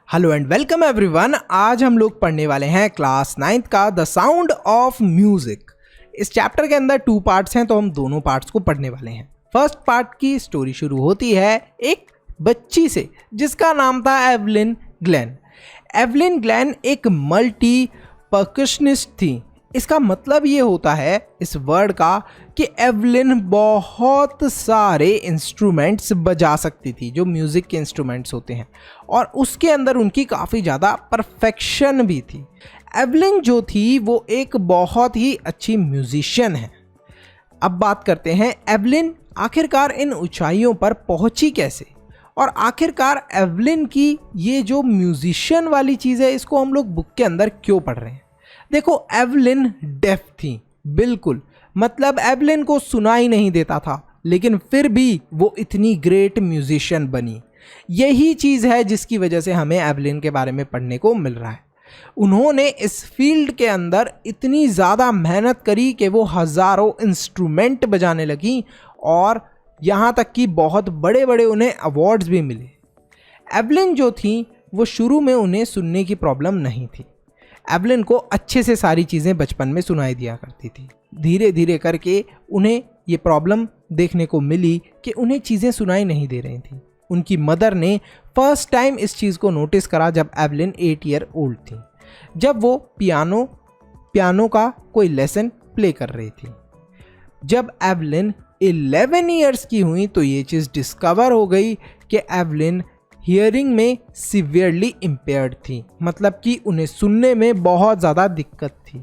Hello and welcome everyone. आज हम लोग पढ़ने वाले हैं क्लास 9th का द साउंड ऑफ म्यूजिक। इस चैप्टर के अंदर 2 पार्ट्स हैं, तो हम दोनों पार्ट्स को पढ़ने वाले हैं। फर्स्ट पार्ट की स्टोरी शुरू होती है एक बच्ची से जिसका नाम था एवलिन ग्लेन। एवलिन ग्लेन एक मल्टी परकशनिस्ट थी। इसका मतलब ये होता है इस वर्ड का कि एवलिन बहुत सारे इंस्ट्रूमेंट्स बजा सकती थी, जो म्यूज़िक के इंस्ट्रूमेंट्स होते हैं, और उसके अंदर उनकी काफ़ी ज़्यादा परफेक्शन भी थी। एवलिन जो थी वो एक बहुत ही अच्छी म्यूजिशियन है। अब बात करते हैं एवलिन आखिरकार इन ऊंचाइयों पर पहुंची कैसे, और आखिरकार एवलिन की ये जो म्यूजिशियन वाली चीज़ है इसको हम लोग बुक के अंदर क्यों पढ़ रहे हैं। देखो, एवलिन डेफ थी, बिल्कुल, मतलब एवलिन को सुनाई नहीं देता था, लेकिन फिर भी वो इतनी ग्रेट म्यूजिशियन बनी। यही चीज़ है जिसकी वजह से हमें एवलिन के बारे में पढ़ने को मिल रहा है। उन्होंने इस फील्ड के अंदर इतनी ज़्यादा मेहनत करी कि वो हज़ारों इंस्ट्रूमेंट बजाने लगी, और यहाँ तक कि बहुत बड़े बड़े उन्हें अवार्ड्स भी मिले। एवलिन जो थी वो शुरू में उन्हें सुनने की प्रॉब्लम नहीं थी। एवलिन को अच्छे से सारी चीज़ें बचपन में सुनाई दिया करती थी। धीरे धीरे करके उन्हें ये प्रॉब्लम देखने को मिली कि उन्हें चीज़ें सुनाई नहीं दे रही थी। उनकी मदर ने फर्स्ट टाइम इस चीज़ को नोटिस करा जब एवलिन 8 ईयर ओल्ड थी, जब वो पियानो का कोई लेसन प्ले कर रही थी। जब एवलिन 11 ईयर्स की हुई तो ये चीज़ डिस्कवर हो गई कि एवलिन हियरिंग में सीवियरली इम्पेयर्ड थी, मतलब कि उन्हें सुनने में बहुत ज़्यादा दिक्कत थी,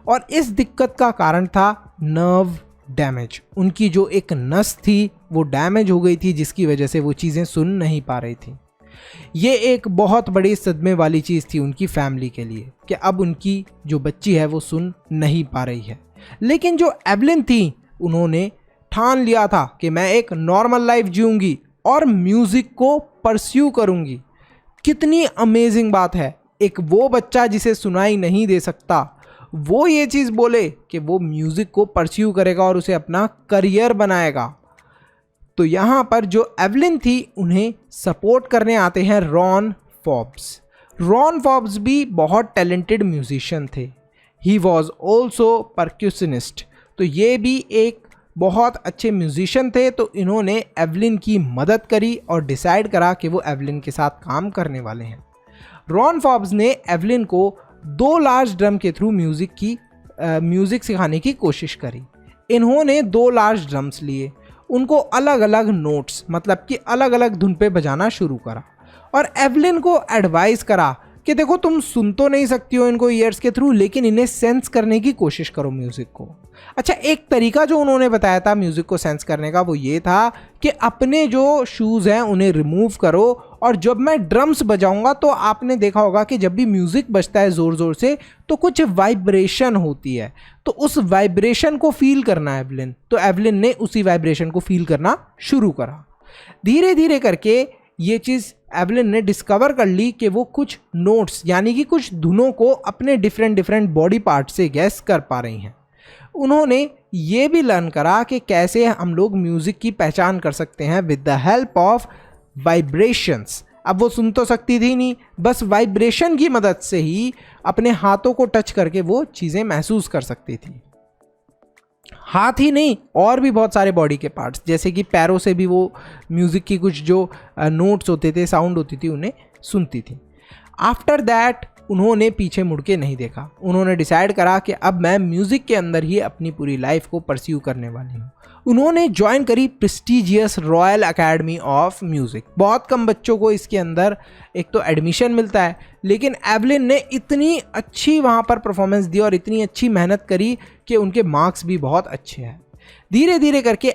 और इस दिक्कत का कारण था नर्व डैमेज। उनकी जो एक नस थी वो डैमेज हो गई थी, जिसकी वजह से वो चीज़ें सुन नहीं पा रही थी। ये एक बहुत बड़ी सदमे वाली चीज़ थी उनकी फैमिली के लिए कि अब उनकी जो बच्ची है वो सुन नहीं पा रही है। लेकिन जो एवलिन थी उन्होंने ठान लिया था कि मैं एक नॉर्मल लाइफ जीऊँगी और म्यूज़िक को परस्यू करूँगी। कितनी अमेजिंग बात है, एक वो बच्चा जिसे सुनाई नहीं दे सकता वो ये चीज़ बोले कि वो म्यूज़िक को परस्यू करेगा और उसे अपना करियर बनाएगा। तो यहाँ पर जो एवलिन थी उन्हें सपोर्ट करने आते हैं रॉन फॉब्स। रॉन फॉब्स भी बहुत टैलेंटेड म्यूजिशियन थे। ही वॉज ऑल्सो परक्यूशनिस्ट, तो ये भी एक बहुत अच्छे म्यूजिशियन थे। तो इन्होंने एवलिन की मदद करी और डिसाइड करा कि वो एवलिन के साथ काम करने वाले हैं। रॉन फॉब्स ने एवलिन को 2 लार्ज ड्रम के थ्रू म्यूज़िक सिखाने की कोशिश करी। इन्होंने 2 लार्ज ड्रम्स लिए, उनको अलग अलग नोट्स, मतलब कि अलग अलग धुन पे बजाना शुरू करा, और एवलिन को एडवाइस करा कि देखो, तुम सुन तो नहीं सकती हो इनको ईयर्स के थ्रू, लेकिन इन्हें सेंस करने की कोशिश करो म्यूज़िक को। अच्छा, एक तरीका जो उन्होंने बताया था म्यूज़िक को सेंस करने का वो ये था कि अपने जो शूज़ हैं उन्हें रिमूव करो, और जब मैं ड्रम्स बजाऊंगा तो आपने देखा होगा कि जब भी म्यूज़िक बजता है ज़ोर ज़ोर से तो कुछ वाइब्रेशन होती है, तो उस वाइब्रेशन को फील करना है एवलिन। तो एवलिन ने उसी वाइब्रेशन को फील करना शुरू करा। धीरे धीरे करके ये चीज़ एवलिन ने डिस्कवर कर ली कि वो कुछ नोट्स, यानी कि कुछ धुनों को अपने डिफरेंट बॉडी पार्ट से गैस कर पा रही हैं। उन्होंने ये भी लर्न करा कि कैसे हम लोग म्यूज़िक की पहचान कर सकते हैं with the help of vibrations. अब वो सुन तो सकती थी नहीं, बस वाइब्रेशन की मदद से ही अपने हाथों को टच करके वो चीज़ें महसूस कर सकती थी। हाथ ही नहीं, और भी बहुत सारे बॉडी के पार्ट्स, जैसे कि पैरों से भी वो म्यूज़िक की कुछ जो नोट्स होते थे, साउंड होती थी, उन्हें सुनती थी। आफ्टर दैट उन्होंने पीछे मुड़ के नहीं देखा। उन्होंने डिसाइड करा कि अब मैं म्यूज़िक के अंदर ही अपनी पूरी लाइफ को परस्यू करने वाली हूँ। उन्होंने ज्वाइन करी prestigious royal academy of music. बहुत कम बच्चों को इसके अंदर एक तो एडमिशन मिलता है, लेकिन एवलिन ने इतनी अच्छी वहाँ पर परफॉर्मेंस दी और इतनी अच्छी मेहनत करी कि उनके मार्क्स भी बहुत अच्छे हैं। धीरे धीरे करके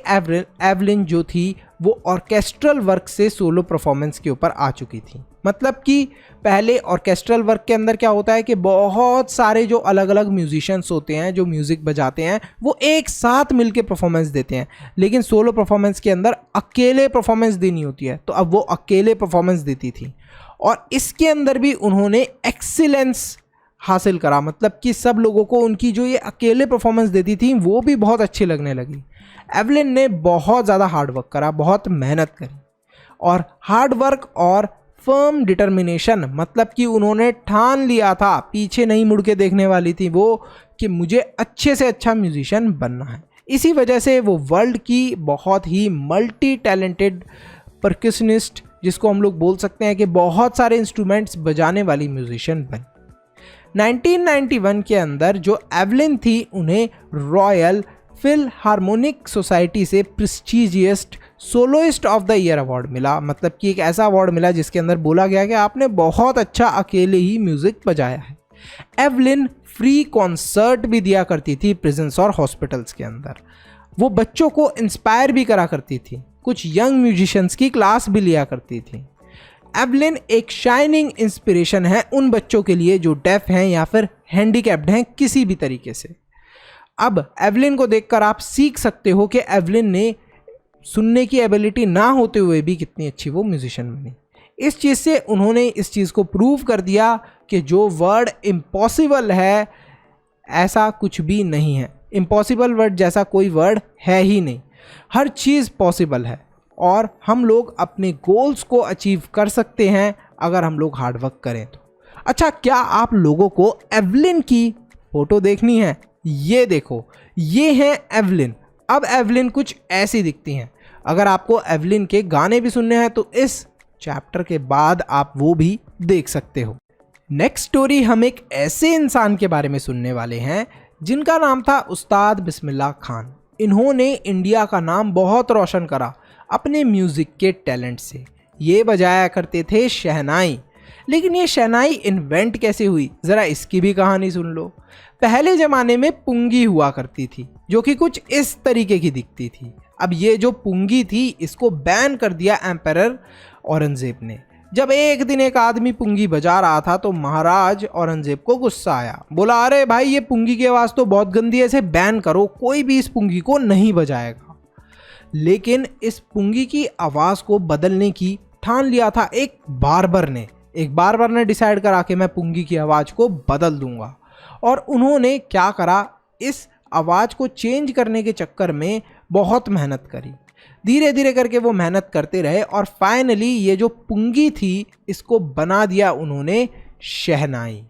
एवलिन जो थी वो ऑर्केस्ट्रल वर्क से सोलो परफॉर्मेंस के ऊपर आ चुकी थी। मतलब कि पहले ऑर्केस्ट्रल वर्क के अंदर क्या होता है कि बहुत सारे जो अलग अलग म्यूजिशियंस होते हैं जो म्यूज़िक बजाते हैं वो एक साथ मिलके परफॉर्मेंस देते हैं, लेकिन सोलो परफॉर्मेंस के अंदर अकेले परफॉर्मेंस देनी होती है। तो अब वो अकेले परफॉर्मेंस देती थी, और इसके अंदर भी उन्होंने एक्सीलेंस हासिल करा, मतलब कि सब लोगों को उनकी जो ये अकेले परफॉर्मेंस देती थी वो भी बहुत अच्छी लगने लगी। एवलिन ने बहुत ज़्यादा हार्ड वर्क करा, बहुत मेहनत करी, और हार्ड वर्क और फर्म डिटर्मिनेशन, मतलब कि उन्होंने ठान लिया था, पीछे नहीं मुड़ के देखने वाली थी वो, कि मुझे अच्छे से अच्छा म्यूजिशियन बनना है। इसी वजह से वो वर्ल्ड की बहुत ही मल्टी टैलेंटेड परकशनिस्ट, जिसको हम लोग बोल सकते हैं कि बहुत सारे इंस्ट्रूमेंट्स बजाने वाली म्यूजिशियन बनी। 1991 के अंदर जो एवलिन थी उन्हें रॉयल फिलहार्मोनिक सोसाइटी से prestigious soloist of the year award मिला, मतलब कि एक ऐसा अवार्ड मिला जिसके अंदर बोला गया कि आपने बहुत अच्छा अकेले ही म्यूजिक बजाया है। एवलिन फ्री कॉन्सर्ट भी दिया करती थी प्रिजन्स और हॉस्पिटल्स के अंदर। वो बच्चों को इंस्पायर भी करा करती थी, कुछ यंग म्यूजिशियंस की क्लास भी लिया करती थी। एवलिन एक शाइनिंग इंस्पिरेशन है उन बच्चों के लिए जो डेफ हैं या फिर हैंडीकैप्ड हैं किसी भी तरीके से। अब एवलिन को देखकर आप सीख सकते हो कि एवलिन ने सुनने की एबिलिटी ना होते हुए भी कितनी अच्छी वो म्यूजिशियन बनी। इस चीज़ से उन्होंने इस चीज़ को प्रूव कर दिया कि जो वर्ड इम्पॉसिबल है ऐसा कुछ भी नहीं है। इम्पॉसिबल वर्ड जैसा कोई वर्ड है ही नहीं, हर चीज़ पॉसिबल है और हम लोग अपने गोल्स को अचीव कर सकते हैं अगर हम लोग हार्डवर्क करें तो। अच्छा, क्या आप लोगों को एवलिन की फ़ोटो देखनी है? ये देखो, ये है एवलिन। अब एवलिन कुछ ऐसी दिखती हैं। अगर आपको एवलिन के गाने भी सुनने हैं तो इस चैप्टर के बाद आप वो भी देख सकते हो। नेक्स्ट स्टोरी हम एक ऐसे इंसान के बारे में सुनने वाले हैं जिनका नाम था उस्ताद बिस्मिल्लाह खान। इन्होंने इंडिया का नाम बहुत रोशन करा अपने म्यूज़िक के टैलेंट से। ये बजाया करते थे शहनाई। लेकिन ये शहनाई इन्वेंट कैसे हुई, ज़रा इसकी भी कहानी सुन लो। पहले ज़माने में पुंगी हुआ करती थी जो कि कुछ इस तरीके की दिखती थी। अब ये जो पुंगी थी इसको बैन कर दिया एम्परर औरंगजेब ने। जब एक दिन एक आदमी पुंगी बजा रहा था तो महाराज औरंगजेब को गुस्सा आया। बोला, अरे भाई ये पुंगी की आवाज़ तो बहुत गंदी है, इसे बैन करो, कोई भी इस पुंगी को नहीं बजाएगा। लेकिन इस पुंगी की आवाज़ को बदलने की ठान लिया था एक बार्बर ने डिसाइड करा कि मैं पुंगी की आवाज़ को बदल दूंगा। और उन्होंने क्या करा, इस आवाज़ को चेंज करने के चक्कर में बहुत मेहनत करी। धीरे धीरे करके वो मेहनत करते रहे और फाइनली ये जो पुंगी थी इसको बना दिया उन्होंने शहनाई।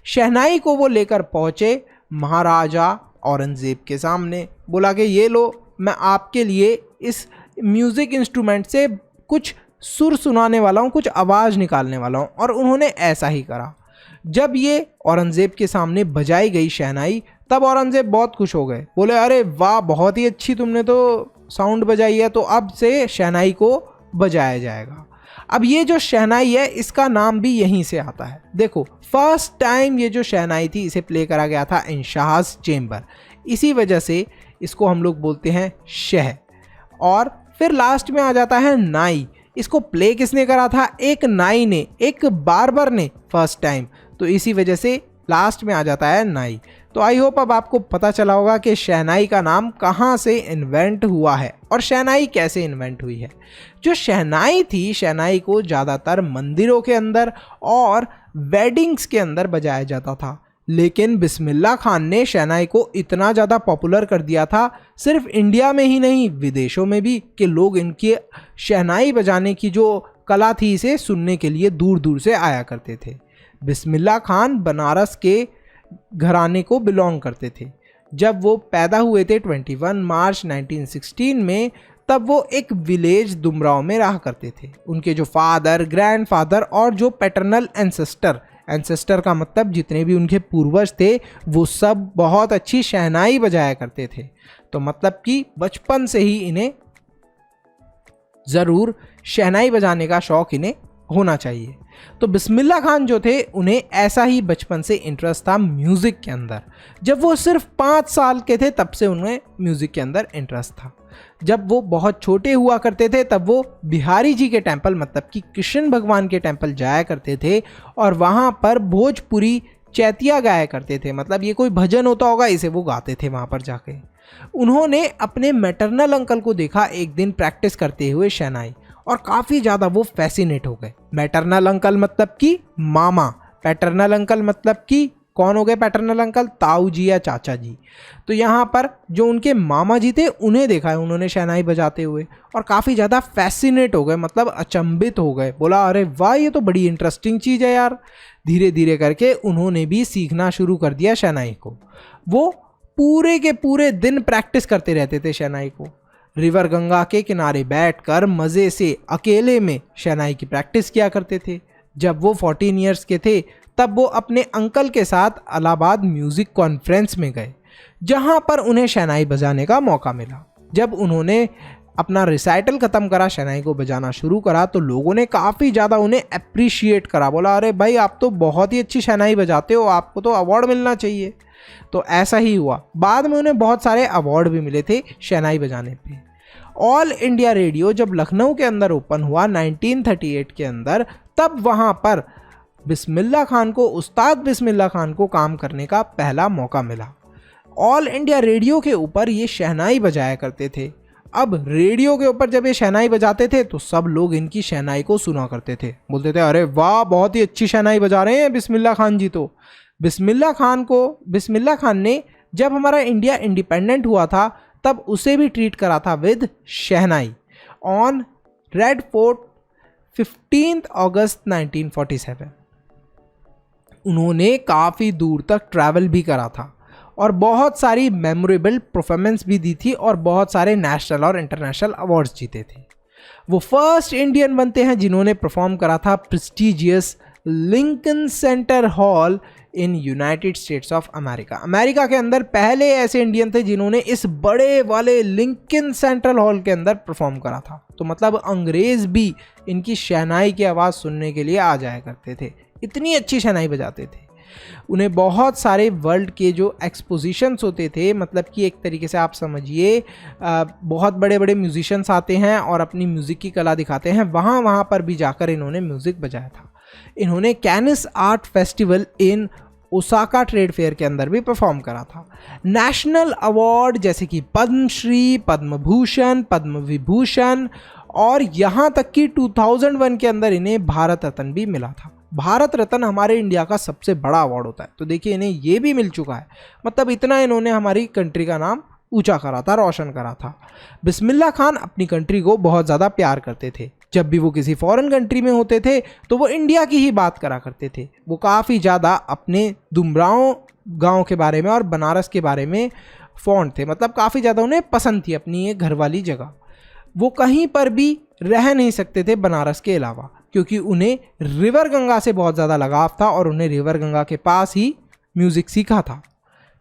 शहनाई को वो लेकर पहुँचे महाराजा औरंगजेब के सामने। बोला कि ये लो, मैं आपके लिए इस म्यूज़िक इंस्ट्रूमेंट से कुछ सुर सुनाने वाला हूँ, कुछ आवाज़ निकालने वाला हूँ। और उन्होंने ऐसा ही करा। जब ये औरंगजेब के सामने बजाई गई शहनाई तब औरंगजेब बहुत खुश हो गए। बोले, अरे वाह, बहुत ही अच्छी तुमने तो साउंड बजाई है, तो अब से शहनाई को बजाया जाएगा। अब ये जो शहनाई है इसका नाम भी यहीं से आता है। देखो, फर्स्ट टाइम ये जो शहनाई थी इसे प्ले करा गया था इन शाहज चेम्बर, इसी वजह से इसको हम लोग बोलते हैं शह। और फिर लास्ट में आ जाता है नाई। इसको प्ले किसने करा था? एक नाई ने, एक बार्बर ने फर्स्ट टाइम, तो इसी वजह से लास्ट में आ जाता है नाई। तो आई होप अब आपको पता चला होगा कि शहनाई का नाम कहाँ से इन्वेंट हुआ है और शहनाई कैसे इन्वेंट हुई है। जो शहनाई थी, शहनाई को ज़्यादातर मंदिरों के अंदर और वेडिंग्स के अंदर बजाया जाता था। लेकिन बिस्मिल्लाह खान ने शहनाई को इतना ज़्यादा पॉपुलर कर दिया था, सिर्फ इंडिया में ही नहीं विदेशों में भी, कि लोग इनकी शहनाई बजाने की जो कला थी इसे सुनने के लिए दूर दूर से आया करते थे। बिस्मिल्लाह खान बनारस के घराने को बिलोंग करते थे। जब वो पैदा हुए थे 21 मार्च 1916 में, तब वो एक विलेज दुमराव में रहा करते थे। उनके जो फादर, ग्रैंडफादर और जो पैटर्नल एंसेस्टर का मतलब जितने भी उनके पूर्वज थे वो सब बहुत अच्छी शहनाई बजाया करते थे। तो मतलब कि बचपन से ही इन्हें ज़रूर शहनाई बजाने का शौक़ इन्हें होना चाहिए। तो बिस्मिल्लाह खान जो थे उन्हें ऐसा ही बचपन से इंटरेस्ट था म्यूज़िक के अंदर। जब वो सिर्फ 5 साल के थे तब से उन्हें म्यूज़िक के अंदर इंटरेस्ट था। जब वो बहुत छोटे हुआ करते थे तब वो बिहारी जी के टेंपल, मतलब कि कृष्ण भगवान के टेंपल जाया करते थे और वहाँ पर भोजपुरी चैतिया गाया करते थे। मतलब ये कोई भजन होता होगा, इसे वो गाते थे वहाँ पर जाके। उन्होंने अपने मैटरनल अंकल को देखा एक दिन प्रैक्टिस करते हुए शहनाई और काफ़ी ज़्यादा वो फैसिनेट हो गए। मैटरनल अंकल मतलब कि मामा, पैटर्नल अंकल मतलब कि कौन हो गए पैटर्नल अंकल? ताऊ जी या चाचा जी। तो यहाँ पर जो उनके मामा जी थे उन्हें देखा है उन्होंने शहनाई बजाते हुए और काफ़ी ज़्यादा फैसिनेट हो गए, मतलब अचंभित हो गए। बोला अरे वाह ये तो बड़ी इंटरेस्टिंग चीज़ है यार। धीरे धीरे करके उन्होंने भी सीखना शुरू कर दिया शहनाई को। वो पूरे के पूरे दिन प्रैक्टिस करते रहते थे शहनाई को। रिवर गंगा के किनारे बैठकर मज़े से अकेले में शहनाई की प्रैक्टिस किया करते थे। जब वो 14 ईयर्स के थे तब वो अपने अंकल के साथ इलाहाबाद म्यूज़िक कॉन्फ्रेंस में गए, जहां पर उन्हें शहनाई बजाने का मौका मिला। जब उन्होंने अपना रिसाइटल ख़त्म करा, शहनाई को बजाना शुरू करा, तो लोगों ने काफ़ी ज़्यादा उन्हें अप्रिशिएट करा। बोला अरे भाई आप तो बहुत ही अच्छी शहनाई बजाते हो, आपको तो अवार्ड मिलना चाहिए। तो ऐसा ही हुआ। बाद में उन्हें बहुत सारे अवार्ड भी मिले थे शहनाई बजाने पे। ऑल इंडिया रेडियो जब लखनऊ के अंदर ओपन हुआ 1938 के अंदर, तब वहाँ पर बिस्मिल्लाह खान को, उस्ताद बिस्मिल्लाह खान को काम करने का पहला मौका मिला। ऑल इंडिया रेडियो के ऊपर ये शहनाई बजाया करते थे। अब रेडियो के ऊपर जब ये शहनाई बजाते थे तो सब लोग इनकी शहनाई को सुना करते थे, बोलते थे अरे वाह बहुत ही अच्छी शहनाई बजा रहे हैं बिस्मिल्लाह खान जी। तो बिस्मिल्लाह खान ने जब हमारा इंडिया इंडिपेंडेंट हुआ था तब उसे भी ट्रीट करा था with shehnai on red fort 15 अगस्त 1947। उन्होंने काफ़ी दूर तक ट्रैवल भी करा था और बहुत सारी मेमोरेबल परफॉर्मेंस भी दी थी और बहुत सारे नेशनल और इंटरनेशनल अवार्ड्स जीते थे। वो फर्स्ट इंडियन बनते हैं जिन्होंने परफॉर्म करा था prestigious Lincoln centre hall in United states of America. America के अंदर पहले ऐसे इंडियन थे जिन्होंने इस बड़े वाले लिंकन सेंट्रल हॉल के अंदर परफॉर्म करा था। तो मतलब अंग्रेज़ भी इनकी शहनाई की आवाज़ सुनने के लिए आ जाया करते थे, इतनी अच्छी शहनाई बजाते थे। उन्हें बहुत सारे वर्ल्ड के जो एक्सपोजिशंस होते थे, मतलब कि एक तरीके से आप समझिए बहुत बड़े बड़े म्यूजिशियंस आते हैं और अपनी म्यूज़िक की कला दिखाते हैं, वहाँ पर भी जाकर इन्होंने म्यूज़िक बजाया था। इन्होंने कैनिस art festival in Osaka trade fair के अंदर भी परफॉर्म करा था। नेशनल अवार्ड जैसे कि पद्मश्री, पद्म भूषण, पद्म विभूषण और यहाँ तक कि 2001 के अंदर इन्हें भारत रत्न भी मिला था। भारत रत्न हमारे इंडिया का सबसे बड़ा अवार्ड होता है, तो देखिए इन्हें ये भी मिल चुका है। मतलब इतना इन्होंने हमारी कंट्री का नाम ऊंचा करा था, रोशन करा था। बिस्मिल्लाह खान अपनी कंट्री को बहुत ज़्यादा प्यार करते थे। जब भी वो किसी फॉरेन कंट्री में होते थे तो वो इंडिया की ही बात करा करते थे। वो काफ़ी ज़्यादा अपने दुमराव गांव के बारे में और बनारस के बारे में फॉन्ड थे, मतलब काफ़ी ज़्यादा उन्हें पसंद थी अपनी ये घर वाली जगह। वो कहीं पर भी रह नहीं सकते थे बनारस के अलावा, क्योंकि उन्हें रिवर गंगा से बहुत ज़्यादा लगाव था और उन्हें रिवर गंगा के पास ही म्यूज़िक सीखा था।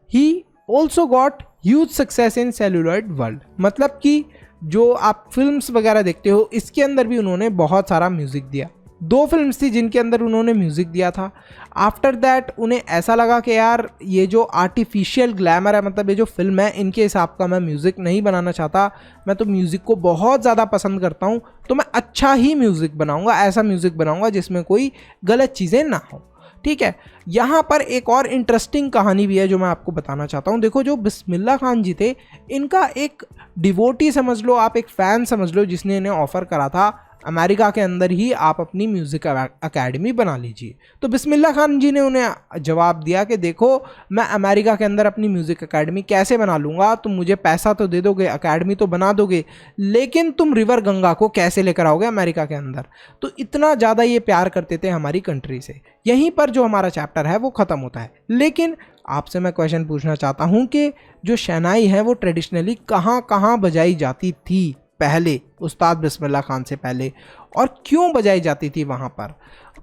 He also got huge success in celluloid world, मतलब कि जो आप फिल्म्स वगैरह देखते हो इसके अंदर भी उन्होंने बहुत सारा म्यूज़िक दिया। 2 फिल्म्स थी जिनके अंदर उन्होंने म्यूज़िक दिया था। आफ्टर दैट उन्हें ऐसा लगा कि यार ये जो आर्टिफिशियल ग्लैमर है, मतलब ये जो फिल्म है, इनके हिसाब का मैं म्यूज़िक नहीं बनाना चाहता। मैं तो म्यूज़िक को बहुत ज़्यादा पसंद करता हूँ, तो मैं अच्छा ही म्यूज़िक बनाऊँगा, ऐसा म्यूज़िक बनाऊँगा जिसमें कोई गलत चीज़ें ना हो। ठीक है, यहाँ पर एक और इंटरेस्टिंग कहानी भी है जो मैं आपको बताना चाहता हूँ। देखो, जो बिस्मिल्लाह खान जी थे, इनका एक डिवोटी समझ लो, आप एक फ़ैन समझ लो, जिसने इन्हें ऑफ़र करा था अमेरिका के अंदर ही आप अपनी म्यूज़िक अकेडमी बना लीजिए। तो बिस्मिल्लाह खान जी ने उन्हें जवाब दिया कि देखो, मैं अमेरिका के अंदर अपनी म्यूज़िक अकेडमी कैसे बना लूँगा, तुम मुझे पैसा तो दे दोगे, अकेडमी तो बना दोगे, लेकिन तुम रिवर गंगा को कैसे लेकर आओगे अमेरिका के अंदर। तो इतना ज़्यादा ये प्यार करते थे हमारी कंट्री से। यहीं पर जो हमारा चैप्टर है वो ख़त्म होता है। लेकिन आपसे मैं क्वेश्चन पूछना चाहता हूँ कि जो शहनाई है वो ट्रेडिशनली कहाँ कहाँ बजाई जाती थी पहले, उस्ताद बिस्मिल्लाह खान से पहले, और क्यों बजाई जाती थी वहाँ पर?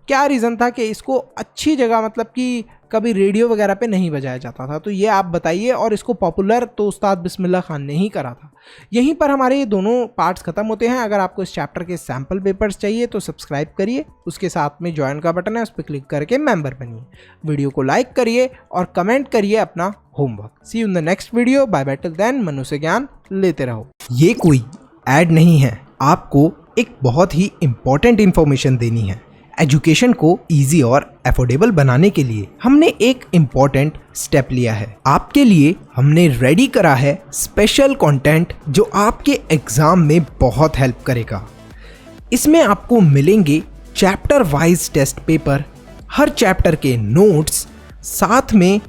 क्या रीज़न था कि इसको अच्छी जगह, मतलब कि कभी रेडियो वगैरह पे नहीं बजाया जाता था? तो ये आप बताइए। और इसको पॉपुलर तो उस्ताद बिस्मिल्लाह खान ने ही करा था। यहीं पर हमारे ये दोनों पार्ट्स ख़त्म होते हैं। अगर आपको इस चैप्टर के सैम्पल पेपर्स चाहिए तो सब्सक्राइब करिए, उसके साथ में ज्वाइन का बटन है, उस पर क्लिक करके मेंबर बनिए। वीडियो को लाइक करिए और कमेंट करिए अपना homework. See you in the next video. Bye bye, till then Manu से ज्ञान लेते रहो। ये कोई ऐड नहीं है, आपको एक बहुत ही इम्पॉर्टेंट इन्फॉर्मेशन देनी है। एजुकेशन को इजी और अफोर्डेबल बनाने के लिए हमने एक इम्पॉर्टेंट स्टेप लिया है। आपके लिए हमने रेडी करा है स्पेशल कंटेंट जो आपके एग्जाम में बहुत हेल्प करेगा। इसमें आपको मिलेंगे चैप्टर वाइज टेस्ट पेपर, हर चैप्टर के नोट्स, साथ में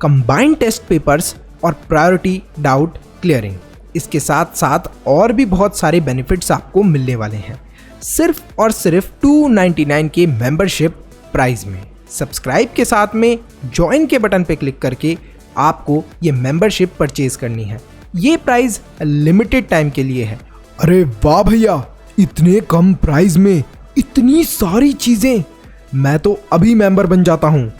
कंबाइंड टेस्ट पेपर्स और प्रायोरिटी डाउट क्लियरिंग। इसके साथ साथ और भी बहुत सारे बेनिफिट्स आपको मिलने वाले हैं सिर्फ और सिर्फ 299 के मेंबरशिप प्राइस में। सब्सक्राइब के साथ में ज्वाइन के बटन पे क्लिक करके आपको ये मेंबरशिप परचेज करनी है। ये प्राइस लिमिटेड टाइम के लिए है। अरे वाह भैया, इतने कम प्राइस में इतनी सारी चीजें, मैं तो अभी मेंबर बन जाता हूँ।